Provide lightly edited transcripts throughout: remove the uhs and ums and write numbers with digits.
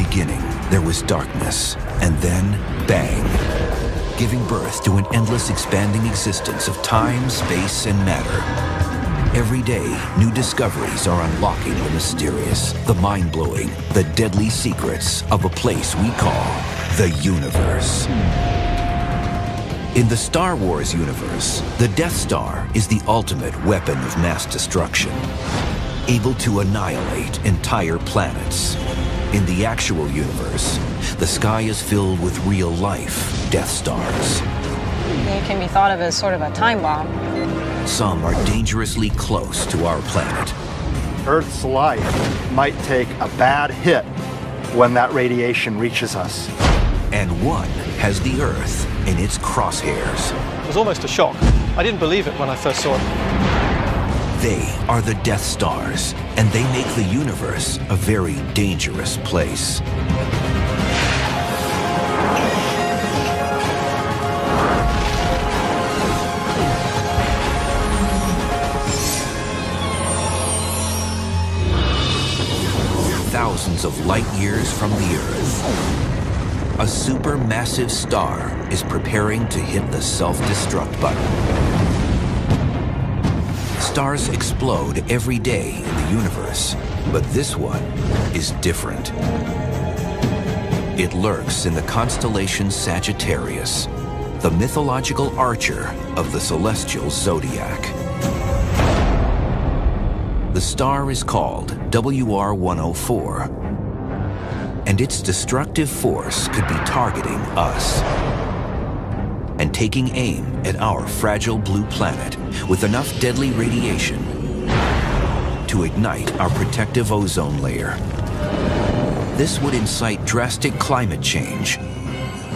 beginning, there was darkness, and then, bang, giving birth to an endless expanding existence of time, space, and matter. Every day, new discoveries are unlocking the mysterious, the mind-blowing, the deadly secrets of a place we call the universe. In the Star Wars universe, the Death Star is the ultimate weapon of mass destruction, able to annihilate entire planets. In the actual universe, the sky is filled with real-life Death Stars. They can be thought of as sort of a time bomb. Some are dangerously close to our planet. Earth's life might take a bad hit when that radiation reaches us. And one has the Earth in its crosshairs. It was almost a shock. I didn't believe it when I first saw it. They are the Death Stars, and they make the universe a very dangerous place. Thousands of light years from the Earth, a supermassive star is preparing to hit the self-destruct button. Stars explode every day in the universe, but this one is different. It lurks in the constellation Sagittarius, the mythological archer of the celestial zodiac. The star is called WR-104, and its destructive force could be targeting us and taking aim at our fragile blue planet with enough deadly radiation to ignite our protective ozone layer. This would incite drastic climate change,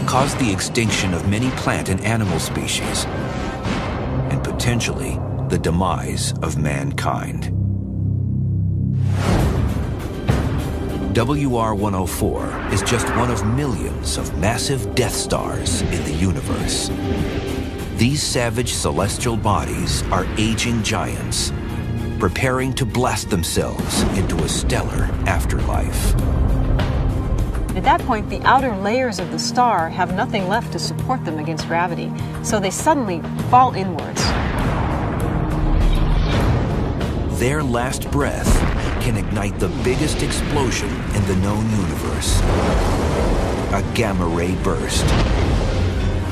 cause the extinction of many plant and animal species, and potentially the demise of mankind. WR-104 is just one of millions of massive Death Stars in the universe. These savage celestial bodies are aging giants, preparing to blast themselves into a stellar afterlife. At that point, the outer layers of the star have nothing left to support them against gravity, so they suddenly fall inwards. Their last breath can ignite the biggest explosion in the known universe. A gamma-ray burst.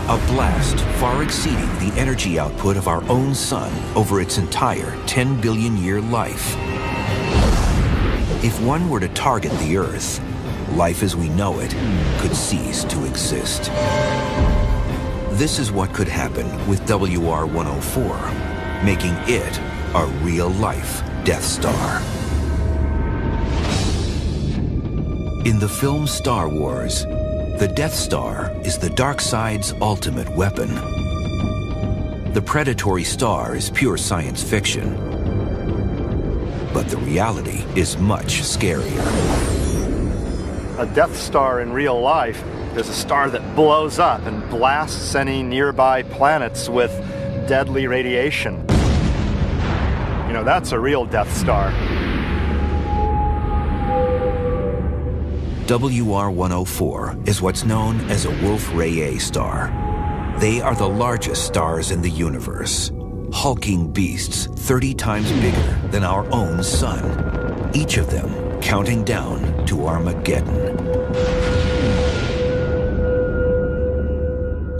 A blast far exceeding the energy output of our own sun over its entire 10 billion year life. If one were to target the Earth, life as we know it could cease to exist. This is what could happen with WR-104, making it a real-life Death Star. In the film Star Wars, the Death Star is the dark side's ultimate weapon. The predatory star is pure science fiction, but the reality is much scarier. A Death Star in real life is a star that blows up and blasts any nearby planets with deadly radiation. You know, that's a real Death Star. WR-104 is what's known as a Wolf-Rayet star. They are the largest stars in the universe, hulking beasts 30 times bigger than our own sun, each of them counting down to Armageddon.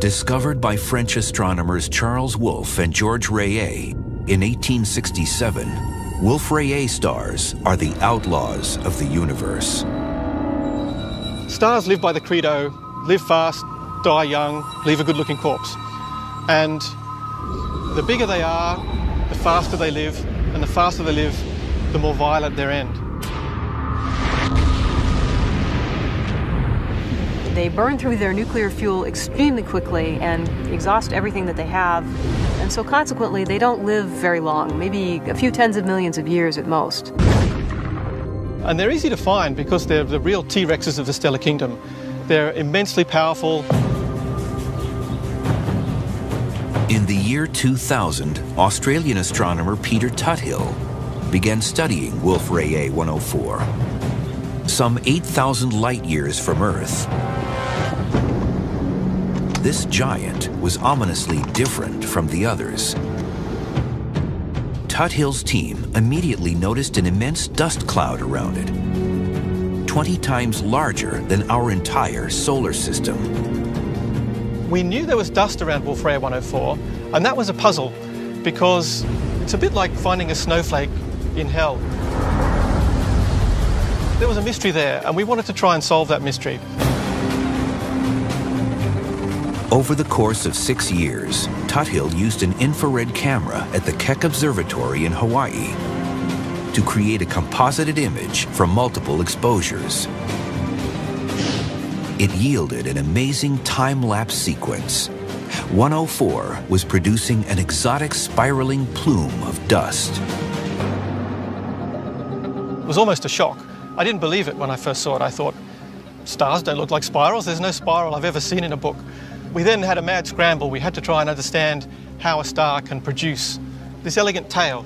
Discovered by French astronomers Charles Wolf and Georges Rayet in 1867, Wolf-Rayet stars are the outlaws of the universe. Stars live by the credo, live fast, die young, leave a good-looking corpse. And the bigger they are, the faster they live, and the faster they live, the more violent their end. They burn through their nuclear fuel extremely quickly and exhaust everything that they have. And so consequently, they don't live very long, maybe a few tens of millions of years at most. And they're easy to find because they're the real T-Rexes of the stellar kingdom. They're immensely powerful. In the year 2000, Australian astronomer Peter Tuthill began studying Wolf-Rayet 104. some 8,000 light years from Earth. This giant was ominously different from the others. Tuthill's team immediately noticed an immense dust cloud around it, 20 times larger than our entire solar system. We knew there was dust around Wolf Rayet 104, and that was a puzzle because it's a bit like finding a snowflake in hell. There was a mystery there, and we wanted to try and solve that mystery. Over the course of 6 years, Tuthill used an infrared camera at the Keck Observatory in Hawaii to create a composited image from multiple exposures. It yielded an amazing time-lapse sequence. 104 was producing an exotic spiraling plume of dust. It was almost a shock. I didn't believe it when I first saw it. I thought, stars don't look like spirals. There's no spiral I've ever seen in a book. We then had a mad scramble. We had to try and understand how a star can produce this elegant tail.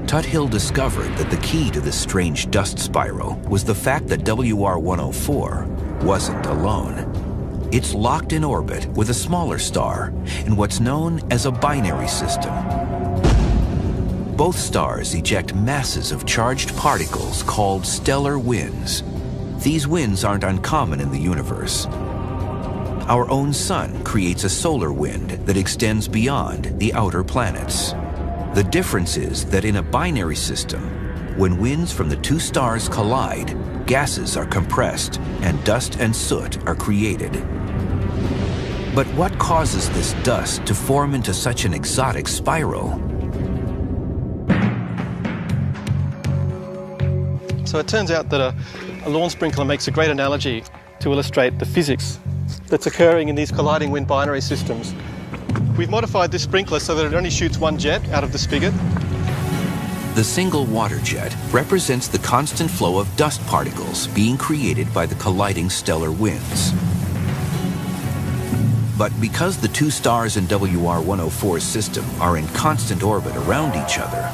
Tuthill discovered that the key to this strange dust spiral was the fact that WR-104 wasn't alone. It's locked in orbit with a smaller star in what's known as a binary system. Both stars eject masses of charged particles called stellar winds. These winds aren't uncommon in the universe. Our own sun creates a solar wind that extends beyond the outer planets. The difference is that in a binary system, when winds from the two stars collide, gases are compressed and dust and soot are created. But what causes this dust to form into such an exotic spiral? So it turns out that a lawn sprinkler makes a great analogy to illustrate the physics that's occurring in these colliding wind binary systems. We've modified this sprinkler so that it only shoots one jet out of the spigot. The single water jet represents the constant flow of dust particles being created by the colliding stellar winds. But because the two stars in WR-104's system are in constant orbit around each other,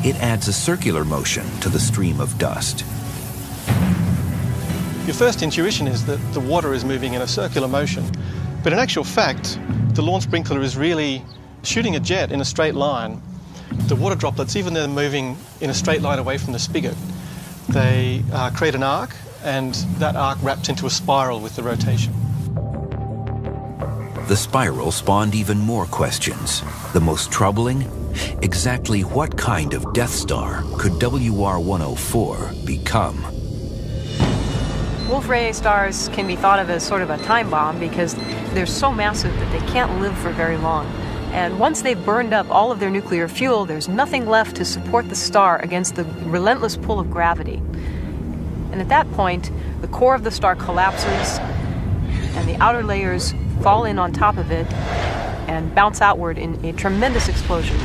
it adds a circular motion to the stream of dust. Your first intuition is that the water is moving in a circular motion, but in actual fact, the lawn sprinkler is really shooting a jet in a straight line. The water droplets, even though they're moving in a straight line away from the spigot, they create an arc, and that arc wraps into a spiral with the rotation. The spiral spawned even more questions. The most troubling, exactly what kind of Death Star could WR-104 become? Wolf Rayet stars can be thought of as sort of a time bomb because they're so massive that they can't live for very long. And once they've burned up all of their nuclear fuel, there's nothing left to support the star against the relentless pull of gravity. And at that point, the core of the star collapses, and the outer layers fall in on top of it and bounce outward in a tremendous explosion.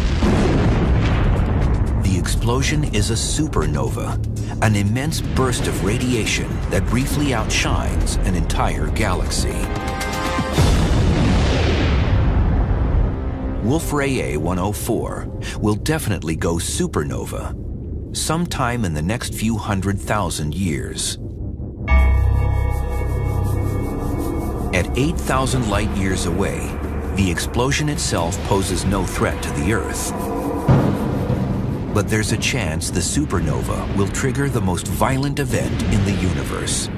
The explosion is a supernova, an immense burst of radiation that briefly outshines an entire galaxy. Wolf Rayet 104 will definitely go supernova sometime in the next few 100,000 years. At 8,000 light years away, the explosion itself poses no threat to the Earth. But there's a chance the supernova will trigger the most violent event in the universe,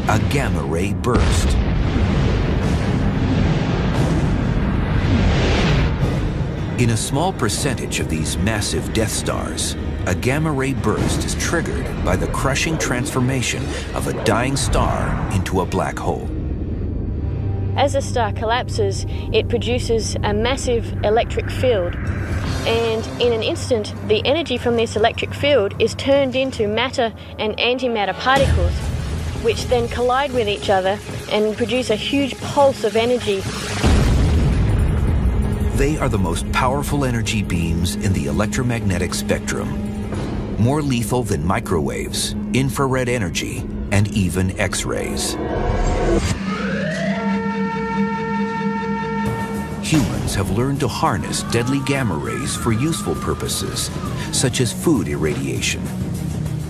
a gamma ray burst. In a small percentage of these massive Death Stars, a gamma ray burst is triggered by the crushing transformation of a dying star into a black hole. As a star collapses, it produces a massive electric field. And in an instant, the energy from this electric field is turned into matter and antimatter particles, which then collide with each other and produce a huge pulse of energy. They are the most powerful energy beams in the electromagnetic spectrum, more lethal than microwaves, infrared energy, and even X-rays. Humans have learned to harness deadly gamma rays for useful purposes, such as food irradiation.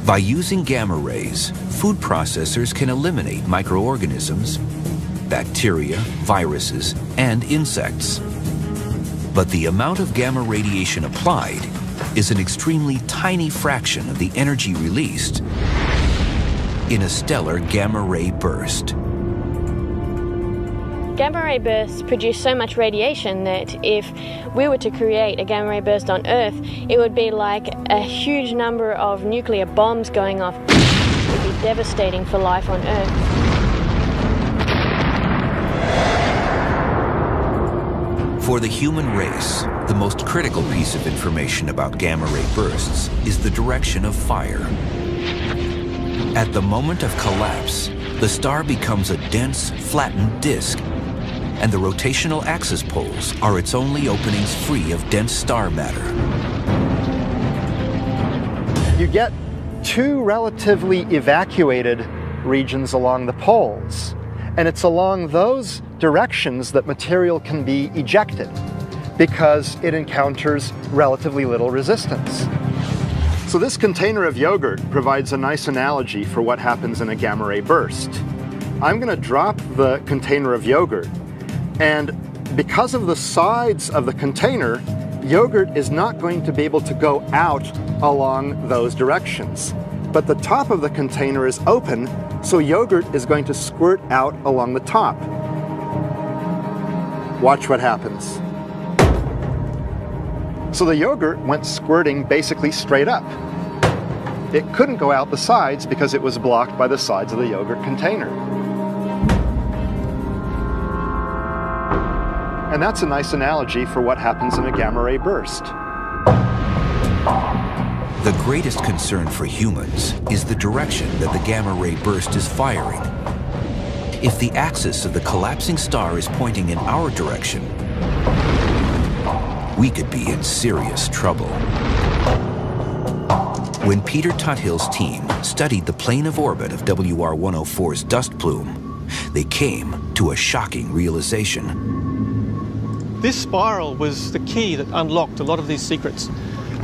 By using gamma rays, food processors can eliminate microorganisms, bacteria, viruses, and insects. But the amount of gamma radiation applied is an extremely tiny fraction of the energy released in a stellar gamma ray burst. Gamma ray bursts produce so much radiation that if we were to create a gamma ray burst on Earth, it would be like a huge number of nuclear bombs going off. It would be devastating for life on Earth. For the human race, the most critical piece of information about gamma ray bursts is the direction of fire. At the moment of collapse, the star becomes a dense, flattened disk, and the rotational axis poles are its only openings free of dense star matter. You get two relatively evacuated regions along the poles, and it's along those directions that material can be ejected because it encounters relatively little resistance. So this container of yogurt provides a nice analogy for what happens in a gamma ray burst. I'm going to drop the container of yogurt, and because of the sides of the container, yogurt is not going to be able to go out along those directions. But the top of the container is open, so yogurt is going to squirt out along the top. Watch what happens. So the yogurt went squirting basically straight up. It couldn't go out the sides because it was blocked by the sides of the yogurt container. And that's a nice analogy for what happens in a gamma ray burst. The greatest concern for humans is the direction that the gamma ray burst is firing. If the axis of the collapsing star is pointing in our direction, we could be in serious trouble. When Peter Tuthill's team studied the plane of orbit of WR-104's dust plume, they came to a shocking realization. This spiral was the key that unlocked a lot of these secrets.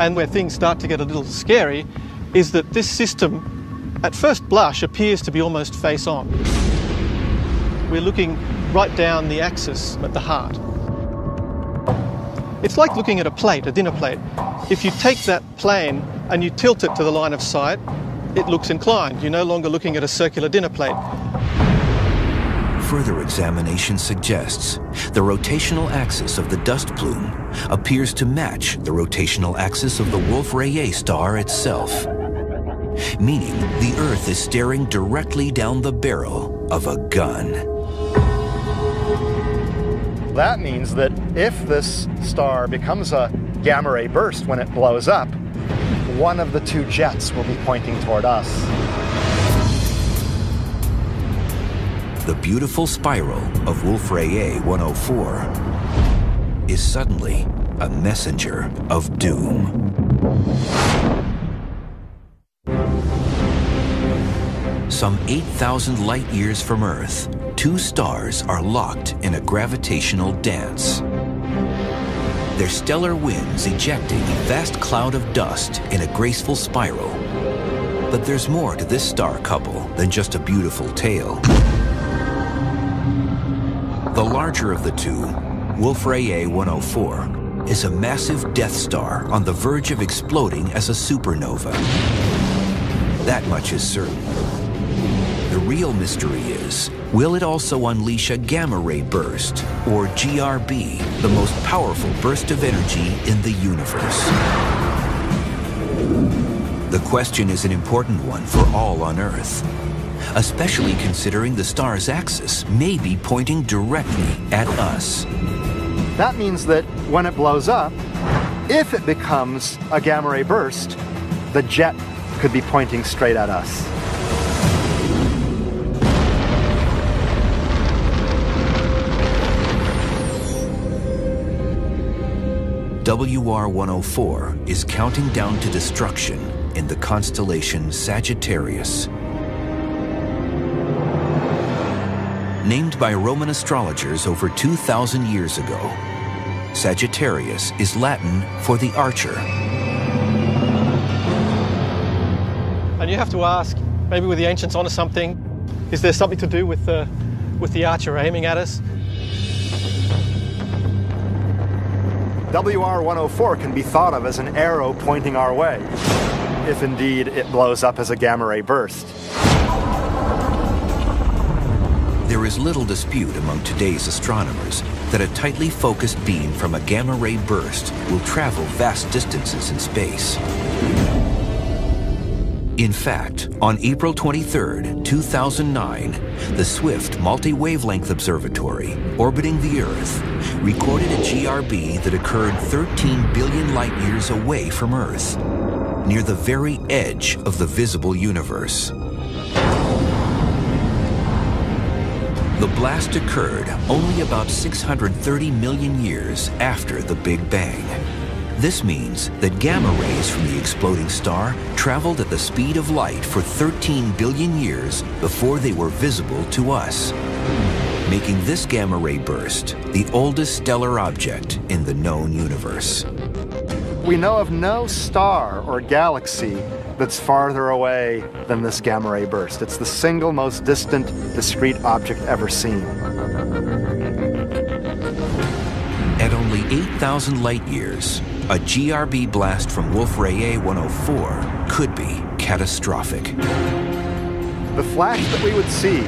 And where things start to get a little scary is that this system, at first blush, appears to be almost face-on. We're looking right down the axis at the heart. It's like looking at a plate, a dinner plate. If you take that plane and you tilt it to the line of sight, it looks inclined. You're no longer looking at a circular dinner plate. Further examination suggests the rotational axis of the dust plume appears to match the rotational axis of the Wolf-Rayet star itself, meaning the Earth is staring directly down the barrel of a gun. That means that if this star becomes a gamma ray burst when it blows up, one of the two jets will be pointing toward us. The beautiful spiral of Wolf-Rayet 104 is suddenly a messenger of doom. Some 8,000 light years from Earth, two stars are locked in a gravitational dance. Their stellar winds ejecting a vast cloud of dust in a graceful spiral. But there's more to this star couple than just a beautiful tale. The larger of the two, Wolf-Rayet 104, is a massive Death Star on the verge of exploding as a supernova. That much is certain. The real mystery is, will it also unleash a gamma ray burst, or GRB, the most powerful burst of energy in the universe? The question is an important one for all on Earth, especially considering the star's axis may be pointing directly at us. That means that when it blows up, if it becomes a gamma ray burst, the jet could be pointing straight at us. WR-104 is counting down to destruction in the constellation Sagittarius. Named by Roman astrologers over 2,000 years ago, Sagittarius is Latin for the archer. And you have to ask, maybe were the ancients onto something? Is there something to do with the archer aiming at us? WR-104 can be thought of as an arrow pointing our way, if indeed it blows up as a gamma ray burst. There is little dispute among today's astronomers that a tightly focused beam from a gamma ray burst will travel vast distances in space. In fact, on April 23, 2009, the Swift Multi-Wavelength Observatory, orbiting the Earth, recorded a GRB that occurred 13 billion light-years away from Earth, near the very edge of the visible universe. The blast occurred only about 630 million years after the Big Bang. This means that gamma rays from the exploding star traveled at the speed of light for 13 billion years before they were visible to us, making this gamma ray burst the oldest stellar object in the known universe. We know of no star or galaxy that's farther away than this gamma ray burst. It's the single most distant discrete object ever seen. At only 8,000 light years, a GRB blast from Wolf-Rayet 104 could be catastrophic. The flash that we would see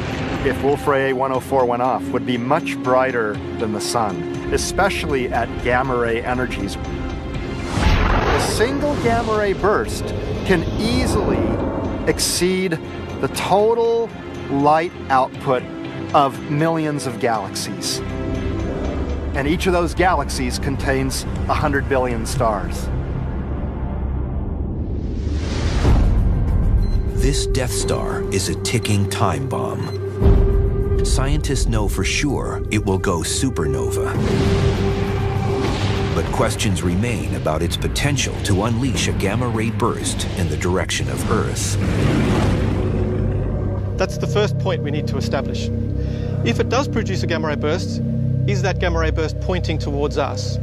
if Wolf-Rayet 104 went off would be much brighter than the sun, especially at gamma ray energies. A single gamma ray burst can easily exceed the total light output of millions of galaxies. And each of those galaxies contains 100 billion stars. This Death Star is a ticking time bomb. Scientists know for sure it will go supernova. But questions remain about its potential to unleash a gamma ray burst in the direction of Earth. That's the first point we need to establish. If it does produce a gamma ray burst, is that gamma ray burst pointing towards us?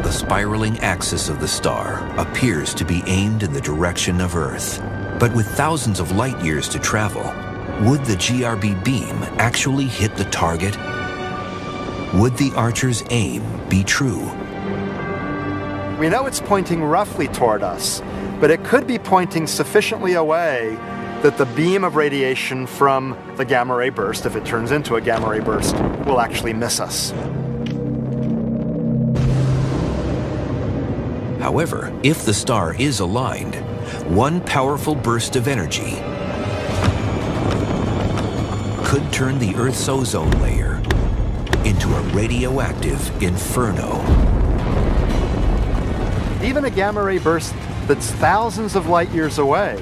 The spiraling axis of the star appears to be aimed in the direction of Earth. But with thousands of light years to travel, would the GRB beam actually hit the target? Would the archer's aim be true? We know it's pointing roughly toward us, but it could be pointing sufficiently away that the beam of radiation from the gamma ray burst, if it turns into a gamma ray burst, will actually miss us. However, if the star is aligned, one powerful burst of energy could turn the Earth's ozone layer into a radioactive inferno. Even a gamma ray burst that's thousands of light years away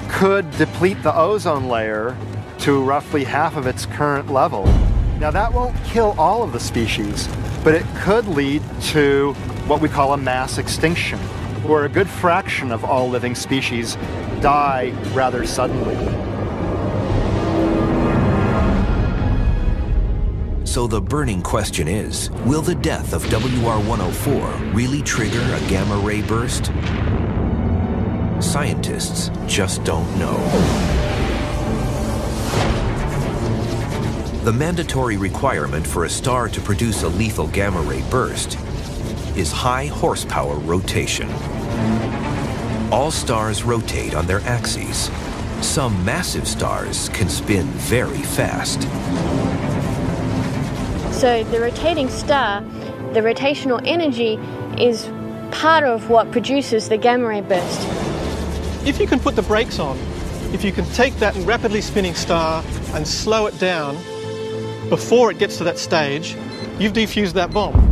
could deplete the ozone layer to roughly half of its current level. Now that won't kill all of the species, but it could lead to what we call a mass extinction, where a good fraction of all living species die rather suddenly. So the burning question is, will the death of WR-104 really trigger a gamma ray burst? Scientists just don't know. The mandatory requirement for a star to produce a lethal gamma ray burst is high horsepower rotation. All stars rotate on their axes. Some massive stars can spin very fast. So the rotating star, the rotational energy is part of what produces the gamma ray burst. If you can put the brakes on, if you can take that rapidly spinning star and slow it down before it gets to that stage, you've defused that bomb.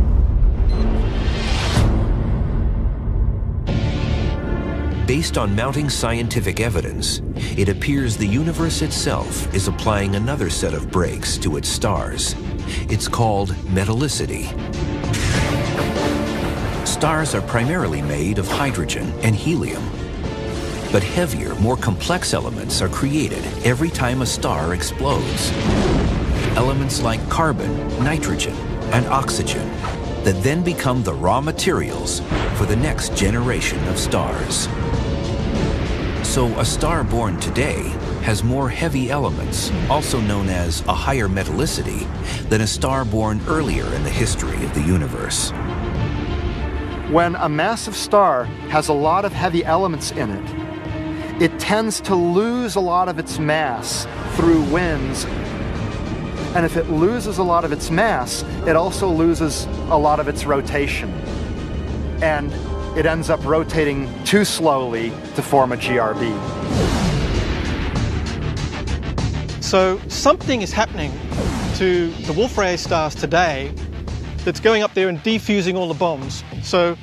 Based on mounting scientific evidence, it appears the universe itself is applying another set of brakes to its stars. It's called metallicity. Stars are primarily made of hydrogen and helium. But heavier, more complex elements are created every time a star explodes. Elements like carbon, nitrogen, and oxygen that then become the raw materials for the next generation of stars. So a star born today has more heavy elements, also known as a higher metallicity, than a star born earlier in the history of the universe. When a massive star has a lot of heavy elements in it, it tends to lose a lot of its mass through winds. And if it loses a lot of its mass, it also loses a lot of its rotation. And it ends up rotating too slowly to form a GRB. So something is happening to the Wolf-Rayet stars today that's going up there and defusing all the bombs. So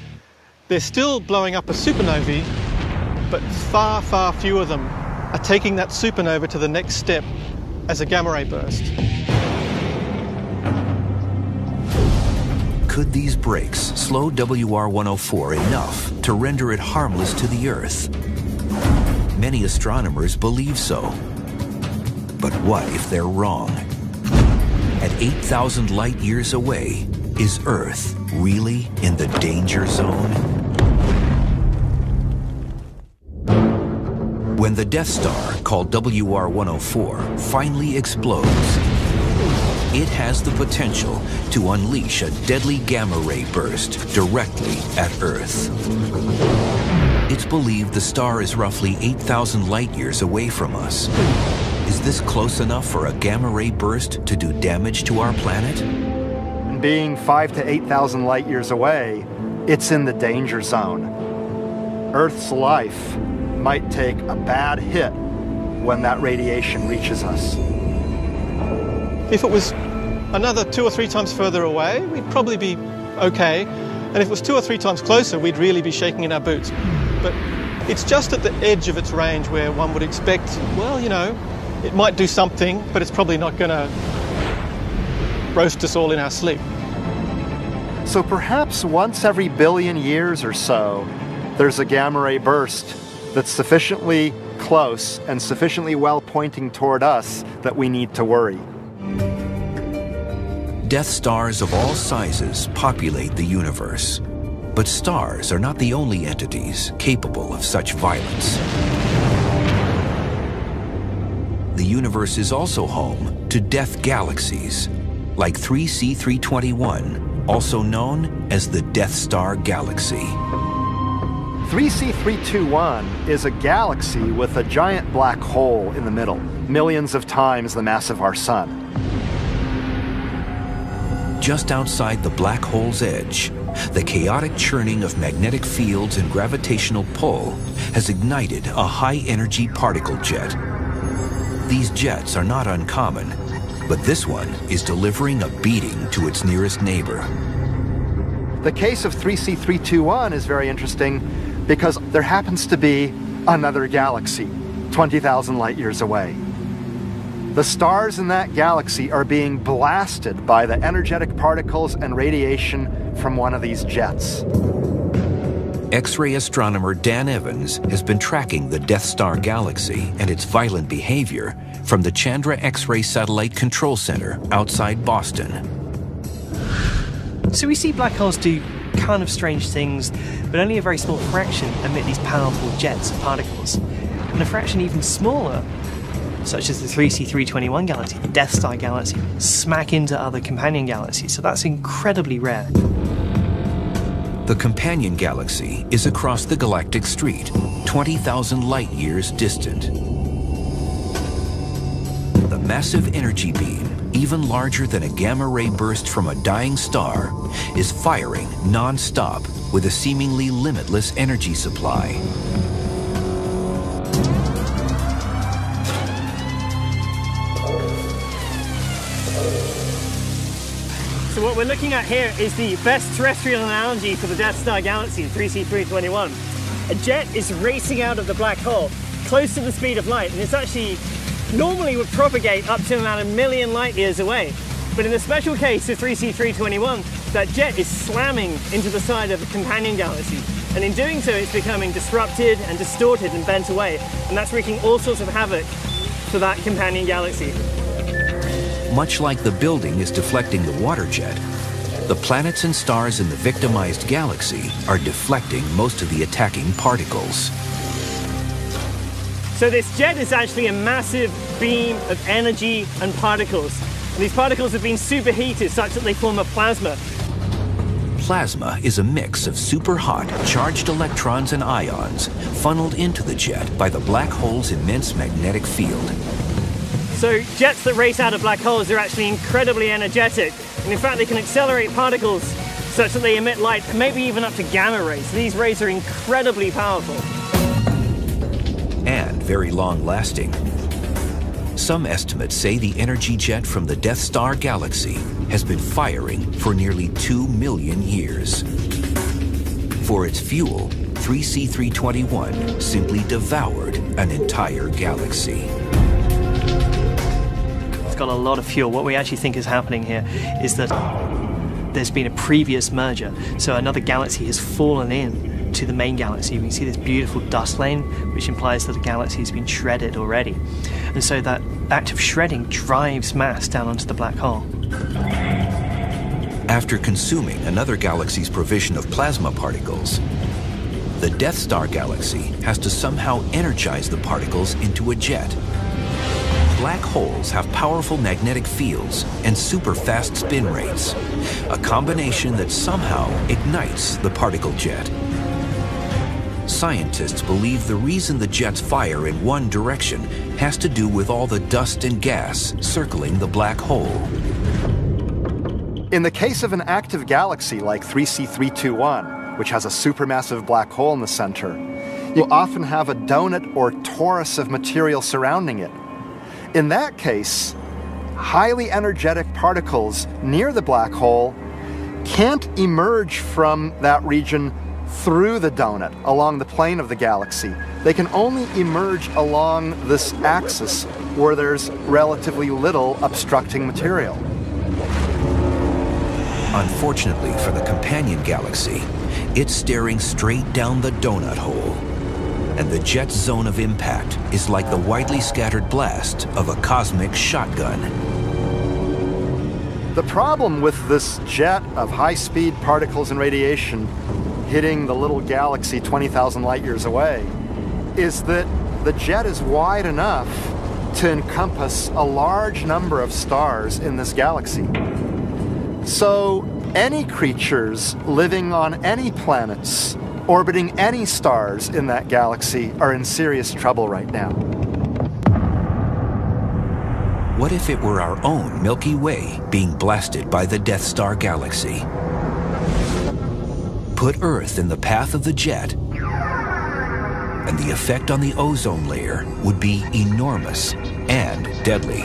they're still blowing up as supernovae, but far, far fewer of them are taking that supernova to the next step as a gamma ray burst. Could these breaks slow WR-104 enough to render it harmless to the Earth? Many astronomers believe so. But what if they're wrong? At 8,000 light years away, is Earth really in the danger zone? When the Death Star, called WR-104, finally explodes, it has the potential to unleash a deadly gamma ray burst directly at Earth. It's believed the star is roughly 8,000 light years away from us. Is this close enough for a gamma ray burst to do damage to our planet? Being 5,000 to 8,000 light years away, it's in the danger zone. Earth's life might take a bad hit when that radiation reaches us. If it was another 2 or 3 times further away, we'd probably be okay. And if it was 2 or 3 times closer, we'd really be shaking in our boots. But it's just at the edge of its range where one would expect, well, you know, it might do something, but it's probably not going to roast us all in our sleep. So perhaps once every billion years or so, there's a gamma ray burst that's sufficiently close and sufficiently well pointing toward us that we need to worry. Death stars of all sizes populate the universe. But stars are not the only entities capable of such violence. The universe is also home to death galaxies, like 3C321, also known as the Death Star Galaxy. 3C321 is a galaxy with a giant black hole in the middle, millions of times the mass of our sun. Just outside the black hole's edge, the chaotic churning of magnetic fields and gravitational pull has ignited a high-energy particle jet. These jets are not uncommon, but this one is delivering a beating to its nearest neighbor. The case of 3C321 is very interesting because there happens to be another galaxy 20,000 light years away. The stars in that galaxy are being blasted by the energetic particles and radiation from one of these jets. X-ray astronomer Dan Evans has been tracking the Death Star Galaxy and its violent behavior from the Chandra X-ray Satellite Control Center outside Boston. So we see black holes do kind of strange things, but only a very small fraction emit these powerful jets of particles. And a fraction even smaller, such as the 3C321 galaxy, the Death Star galaxy, smack into other companion galaxies. So that's incredibly rare. The companion galaxy is across the galactic street, 20,000 light years distant. The massive energy beam, even larger than a gamma ray burst from a dying star, is firing non-stop with a seemingly limitless energy supply. So what we're looking at here is the best terrestrial analogy for the Death Star galaxy, 3C321. A jet is racing out of the black hole, close to the speed of light, and it's actually normally would propagate up to about 1 million light years away. But in the special case of 3C321, that jet is slamming into the side of the companion galaxy. And in doing so, it's becoming disrupted and distorted and bent away. And that's wreaking all sorts of havoc for that companion galaxy. Much like the building is deflecting the water jet, the planets and stars in the victimized galaxy are deflecting most of the attacking particles. So this jet is actually a massive beam of energy and particles. And these particles have been superheated such that they form a plasma. Plasma is a mix of super hot, charged electrons and ions funneled into the jet by the black hole's immense magnetic field. So jets that race out of black holes are actually incredibly energetic. And in fact, they can accelerate particles such that they emit light, maybe even up to gamma rays. These rays are incredibly powerful. And very long-lasting. Some estimates say the energy jet from the Death Star galaxy has been firing for nearly 2 million years. For its fuel, 3C321 simply devoured an entire galaxy. It's got a lot of fuel. What we actually think is happening here is that there's been a previous merger, so another galaxy has fallen in to the main galaxy. You can see this beautiful dust lane, which implies that the galaxy has been shredded already. And so that act of shredding drives mass down onto the black hole. After consuming another galaxy's provision of plasma particles, the Death Star galaxy has to somehow energize the particles into a jet. Black holes have powerful magnetic fields and super fast spin rates, a combination that somehow ignites the particle jet. Scientists believe the reason the jets fire in one direction has to do with all the dust and gas circling the black hole. In the case of an active galaxy like 3C321, which has a supermassive black hole in the center, you often have a donut or torus of material surrounding it. In that case, highly energetic particles near the black hole can't emerge from that region through the donut, along the plane of the galaxy. They can only emerge along this axis where there's relatively little obstructing material. Unfortunately for the companion galaxy, it's staring straight down the donut hole, and the jet's zone of impact is like the widely scattered blast of a cosmic shotgun. The problem with this jet of high-speed particles and radiation hitting the little galaxy 20,000 light years away is that the jet is wide enough to encompass a large number of stars in this galaxy. So any creatures living on any planets, orbiting any stars in that galaxy are in serious trouble right now. What if it were our own Milky Way being blasted by the Death Star galaxy? Put Earth in the path of the jet, and the effect on the ozone layer would be enormous and deadly.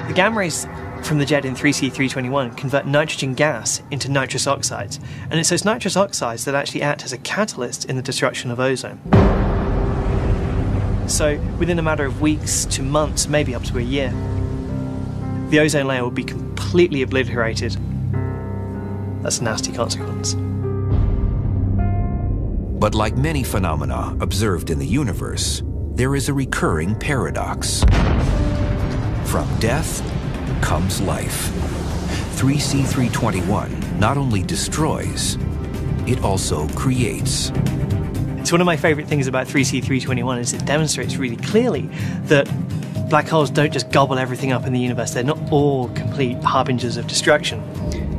The gamma rays from the jet in 3C321 convert nitrogen gas into nitrous oxides, and it's those nitrous oxides that actually act as a catalyst in the destruction of ozone. So within a matter of weeks to months, maybe up to a year, the ozone layer will be completely obliterated. That's a nasty consequence. But like many phenomena observed in the universe, there is a recurring paradox. From death comes life. 3C321 not only destroys, it also creates. It's one of my favorite things about 3C321 is it demonstrates really clearly that black holes don't just gobble everything up in the universe. They're not all complete harbingers of destruction.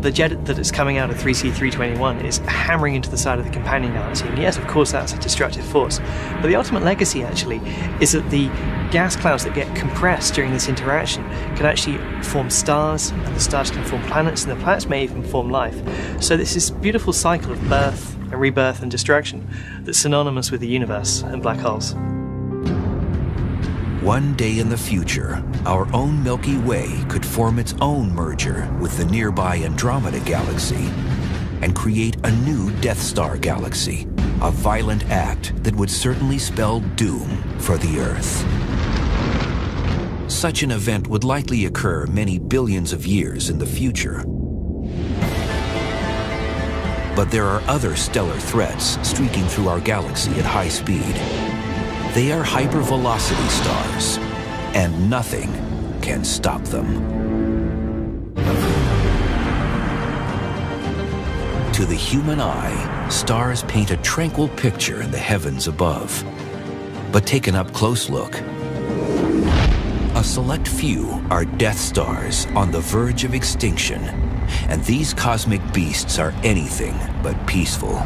The jet that is coming out of 3C321 is hammering into the side of the companion galaxy, and yes, of course, that's a destructive force. But the ultimate legacy, actually, is that the gas clouds that get compressed during this interaction can actually form stars, and the stars can form planets, and the planets may even form life. So this is a beautiful cycle of birth and rebirth and destruction that's synonymous with the universe and black holes. One day in the future, our own Milky Way could form its own merger with the nearby Andromeda galaxy and create a new Death Star galaxy, a violent act that would certainly spell doom for the Earth. Such an event would likely occur many billions of years in the future. But there are other stellar threats streaking through our galaxy at high speed. They are hypervelocity stars, and nothing can stop them. To the human eye, stars paint a tranquil picture in the heavens above. But take an up-close look. A select few are Death Stars on the verge of extinction, and these cosmic beasts are anything but peaceful.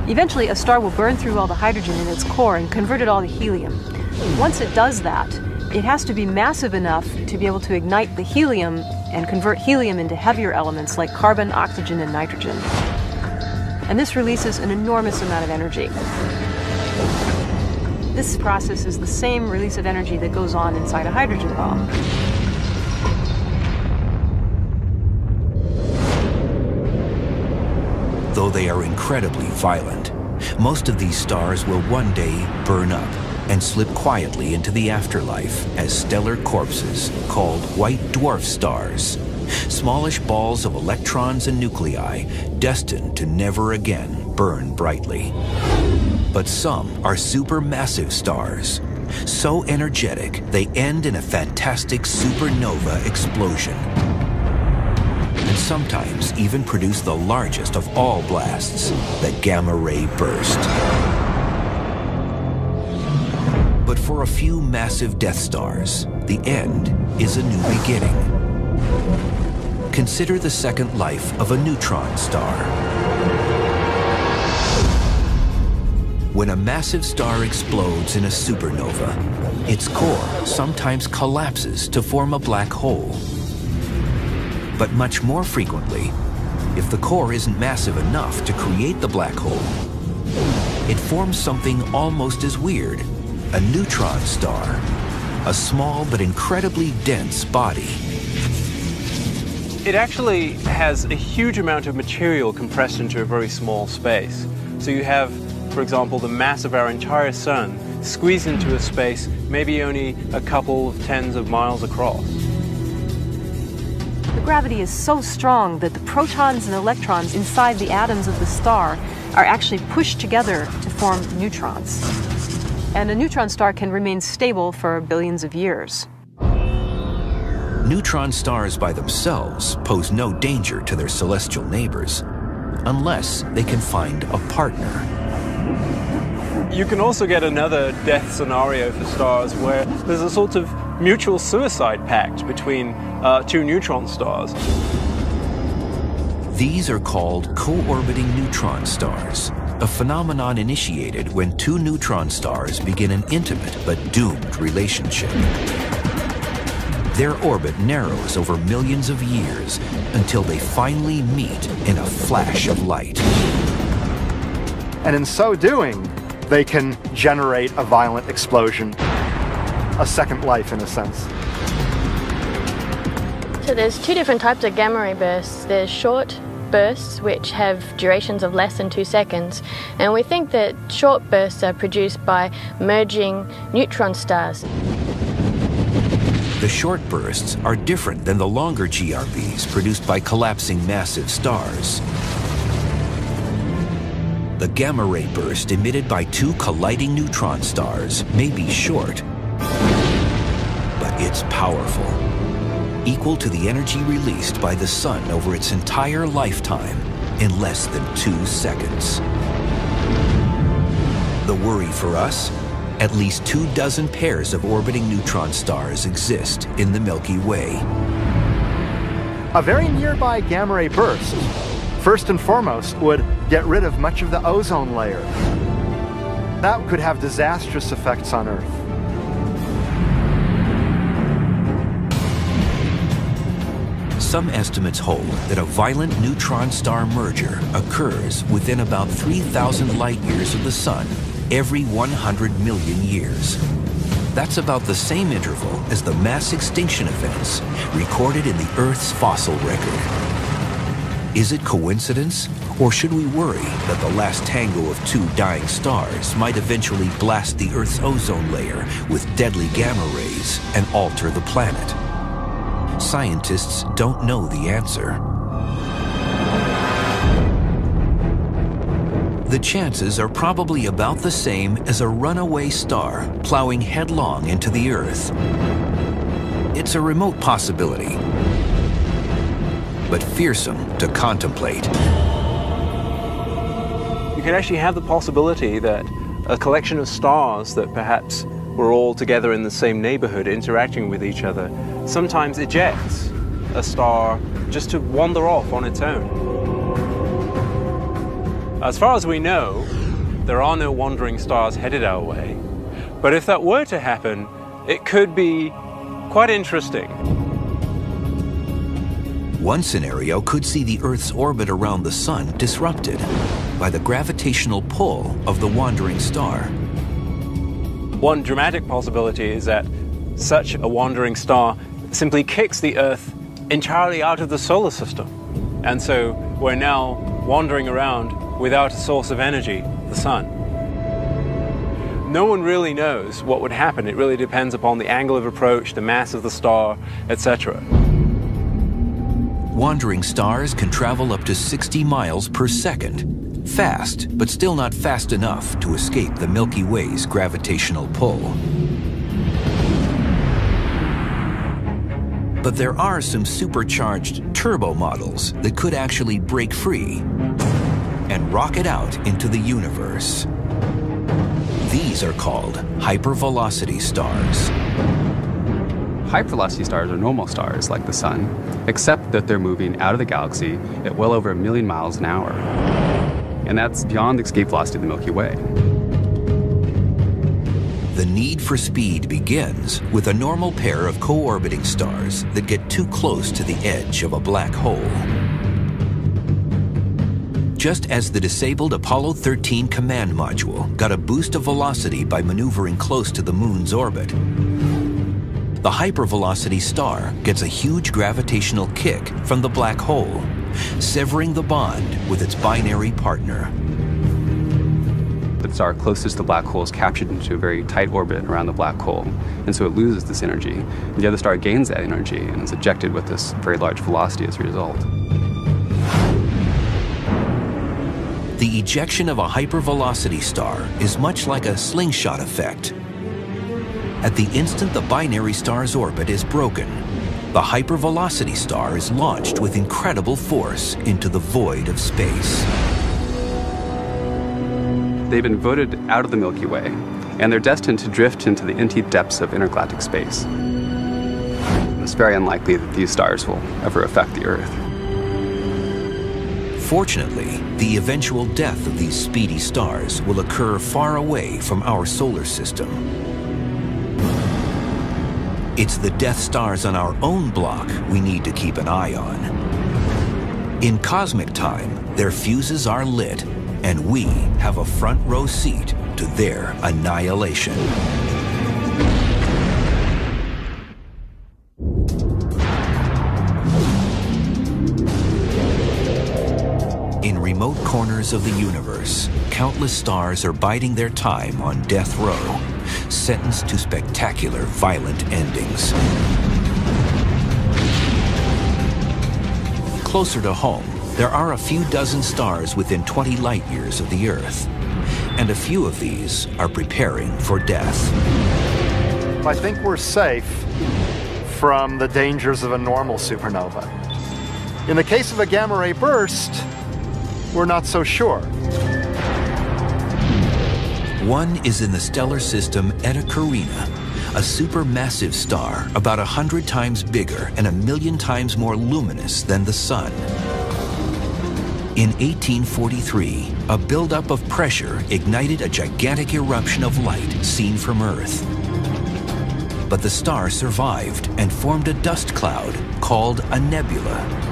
Eventually, a star will burn through all the hydrogen in its core and convert it all to helium. Once it does that, it has to be massive enough to be able to ignite the helium and convert helium into heavier elements like carbon, oxygen, and nitrogen. And this releases an enormous amount of energy. This process is the same release of energy that goes on inside a hydrogen bomb. Though they are incredibly violent, most of these stars will one day burn up and slip quietly into the afterlife as stellar corpses called white dwarf stars, smallish balls of electrons and nuclei destined to never again burn brightly. But some are supermassive stars, so energetic they end in a fantastic supernova explosion, and sometimes even produce the largest of all blasts, the gamma-ray burst. But for a few massive Death Stars, the end is a new beginning. Consider the second life of a neutron star. When a massive star explodes in a supernova, its core sometimes collapses to form a black hole. But much more frequently, if the core isn't massive enough to create the black hole, it forms something almost as weird, a neutron star, a small but incredibly dense body. It actually has a huge amount of material compressed into a very small space. So you have, for example, the mass of our entire sun squeezed into a space maybe only a couple of tens of miles across. The gravity is so strong that the protons and electrons inside the atoms of the star are actually pushed together to form neutrons. And a neutron star can remain stable for billions of years. Neutron stars by themselves pose no danger to their celestial neighbors, unless they can find a partner. You can also get another death scenario for stars where there's a sort of mutual suicide pact between two neutron stars. These are called co-orbiting neutron stars, a phenomenon initiated when two neutron stars begin an intimate but doomed relationship. Their orbit narrows over millions of years until they finally meet in a flash of light. And in so doing, they can generate a violent explosion, a second life in a sense. So there's two different types of gamma ray bursts. There's short bursts, which have durations of less than 2 seconds, and we think that short bursts are produced by merging neutron stars. The short bursts are different than the longer GRBs produced by collapsing massive stars. The gamma ray burst emitted by two colliding neutron stars may be short, but it's powerful, equal to the energy released by the sun over its entire lifetime in less than 2 seconds. The worry for us? At least 24 pairs of orbiting neutron stars exist in the Milky Way. A very nearby gamma ray burst, first and foremost, would get rid of much of the ozone layer. That could have disastrous effects on Earth. Some estimates hold that a violent neutron star merger occurs within about 3,000 light years of the sun every 100 million years. That's about the same interval as the mass extinction events recorded in the Earth's fossil record. Is it coincidence, or should we worry that the last tango of two dying stars might eventually blast the Earth's ozone layer with deadly gamma rays and alter the planet? Scientists don't know the answer. The chances are probably about the same as a runaway star plowing headlong into the Earth. It's a remote possibility, but fearsome to contemplate. You can actually have the possibility that a collection of stars that perhaps were all together in the same neighborhood interacting with each other, sometimes ejects a star just to wander off on its own. As far as we know, there are no wandering stars headed our way, but if that were to happen, it could be quite interesting. One scenario could see the Earth's orbit around the Sun disrupted by the gravitational pull of the wandering star. One dramatic possibility is that such a wandering star simply kicks the Earth entirely out of the solar system. And so we're now wandering around without a source of energy, the Sun. No one really knows what would happen. It really depends upon the angle of approach, the mass of the star, etc. Wandering stars can travel up to 60 miles per second. Fast, but still not fast enough to escape the Milky Way's gravitational pull. But there are some supercharged turbo models that could actually break free and rocket out into the universe. These are called hypervelocity stars. Hypervelocity stars are normal stars like the Sun, except that they're moving out of the galaxy at well over 1 million miles an hour. And that's beyond the escape velocity of the Milky Way. The need for speed begins with a normal pair of co-orbiting stars that get too close to the edge of a black hole. Just as the disabled Apollo 13 command module got a boost of velocity by maneuvering close to the Moon's orbit, the hypervelocity star gets a huge gravitational kick from the black hole, severing the bond with its binary partner. The star closest to the black hole is captured into a very tight orbit around the black hole, and so it loses this energy. And the other star gains that energy and is ejected with this very large velocity as a result. The ejection of a hypervelocity star is much like a slingshot effect. At the instant the binary star's orbit is broken, the hypervelocity star is launched with incredible force into the void of space. They've been voted out of the Milky Way, and they're destined to drift into the inky depths of intergalactic space. It's very unlikely that these stars will ever affect the Earth. Fortunately, the eventual death of these speedy stars will occur far away from our solar system. It's the death stars on our own block we need to keep an eye on. In cosmic time, their fuses are lit, and we have a front row seat to their annihilation. In remote corners of the universe, countless stars are biding their time on death row, sentenced to spectacular, violent endings. Closer to home, there are a few dozen stars within 20 light years of the Earth, and a few of these are preparing for death. I think we're safe from the dangers of a normal supernova. In the case of a gamma ray burst, we're not so sure. One is in the stellar system Eta Carina, a supermassive star about 100 times bigger and 1 million times more luminous than the Sun. In 1843, a buildup of pressure ignited a gigantic eruption of light seen from Earth. But the star survived and formed a dust cloud called a nebula.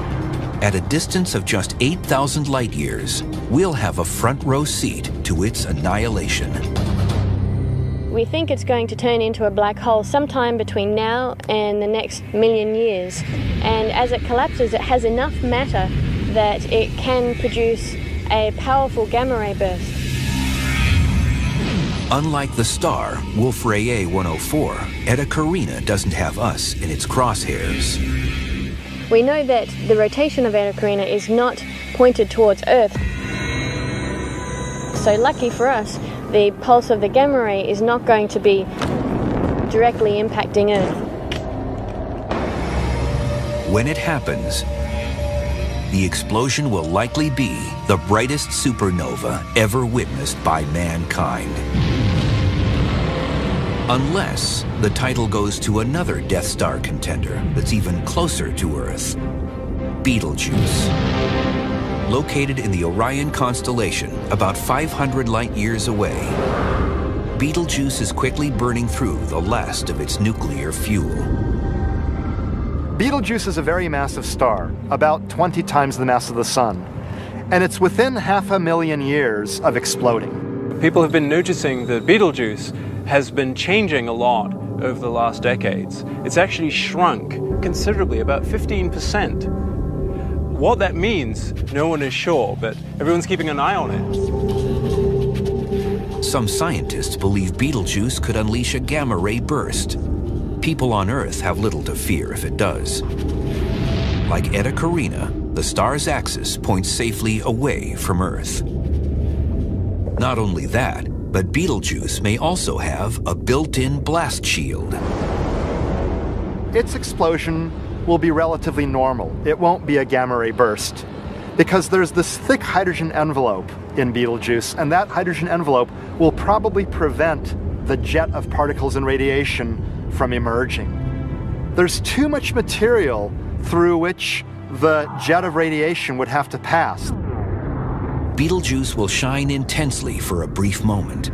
At a distance of just 8,000 light years, we'll have a front row seat to its annihilation. We think it's going to turn into a black hole sometime between now and the next 1 million years. And as it collapses, it has enough matter that it can produce a powerful gamma ray burst. Unlike the star, Wolf-Rayet 104, Eta Carina doesn't have us in its crosshairs. We know that the rotation of Eta Carina is not pointed towards Earth. So lucky for us, the pulse of the gamma ray is not going to be directly impacting Earth. When it happens, the explosion will likely be the brightest supernova ever witnessed by mankind. Unless the title goes to another Death Star contender that's even closer to Earth, Betelgeuse. Located in the Orion constellation, about 500 light-years away, Betelgeuse is quickly burning through the last of its nuclear fuel. Betelgeuse is a very massive star, about 20 times the mass of the Sun, and it's within 500,000 years of exploding. People have been noticing that Betelgeuse has been changing a lot over the last decades. It's actually shrunk considerably, about 15%. What that means, no one is sure, but everyone's keeping an eye on it. Some scientists believe Betelgeuse could unleash a gamma-ray burst. People on Earth have little to fear if it does. Like Eta Carina, the star's axis points safely away from Earth. Not only that, but Betelgeuse may also have a built-in blast shield. Its explosion will be relatively normal. It won't be a gamma-ray burst because there's this thick hydrogen envelope in Betelgeuse, and that hydrogen envelope will probably prevent the jet of particles and radiation from emerging. There's too much material through which the jet of radiation would have to pass. Betelgeuse will shine intensely for a brief moment,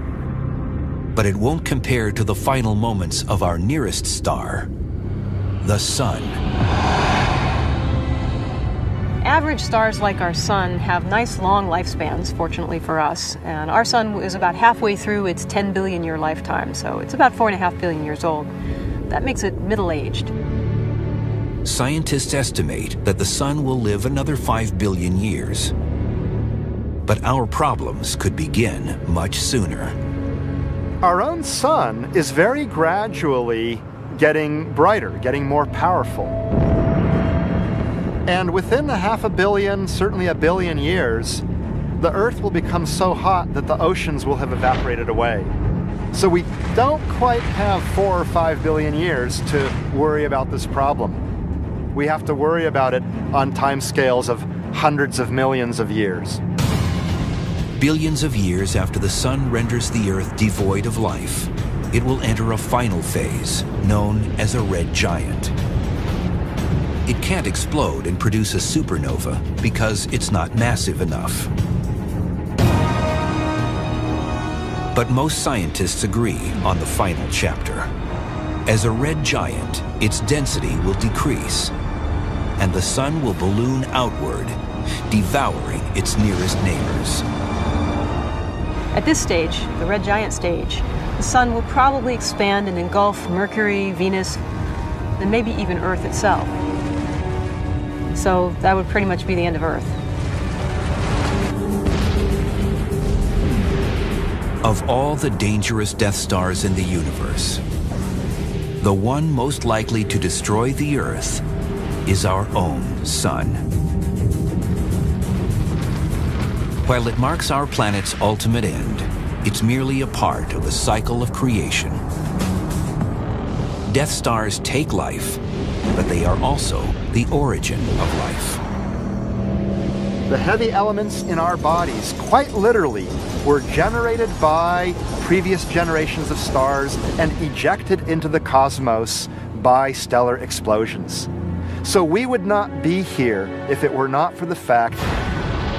but it won't compare to the final moments of our nearest star, the Sun. Average stars like our Sun have nice long lifespans, fortunately for us, and our Sun is about halfway through its 10 billion year lifetime, so it's about 4.5 billion years old. That makes it middle-aged. Scientists estimate that the Sun will live another 5 billion years. But our problems could begin much sooner. Our own Sun is very gradually getting brighter, getting more powerful. And within 500 million, certainly 1 billion years, the Earth will become so hot that the oceans will have evaporated away. So we don't quite have 4 or 5 billion years to worry about this problem. We have to worry about it on timescales of hundreds of millions of years. Billions of years after the Sun renders the Earth devoid of life, it will enter a final phase known as a red giant. It can't explode and produce a supernova because it's not massive enough. But most scientists agree on the final chapter. As a red giant, its density will decrease, and the Sun will balloon outward, devouring its nearest neighbors. At this stage, the red giant stage, the Sun will probably expand and engulf Mercury, Venus, and maybe even Earth itself. So that would pretty much be the end of Earth. Of all the dangerous Death Stars in the universe, the one most likely to destroy the Earth is our own Sun. While it marks our planet's ultimate end, it's merely a part of the cycle of creation. Death Stars take life, but they are also the origin of life. The heavy elements in our bodies, quite literally, were generated by previous generations of stars and ejected into the cosmos by stellar explosions. So we would not be here if it were not for the fact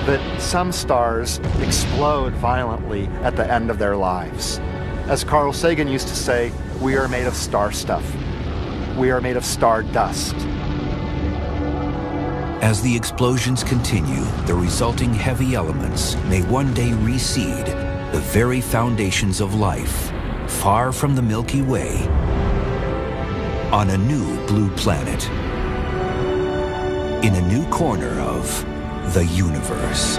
that some stars explode violently at the end of their lives. As Carl Sagan used to say, we are made of star stuff. We are made of star dust. As the explosions continue, the resulting heavy elements may one day reseed the very foundations of life, far from the Milky Way, on a new blue planet, in a new corner of the universe.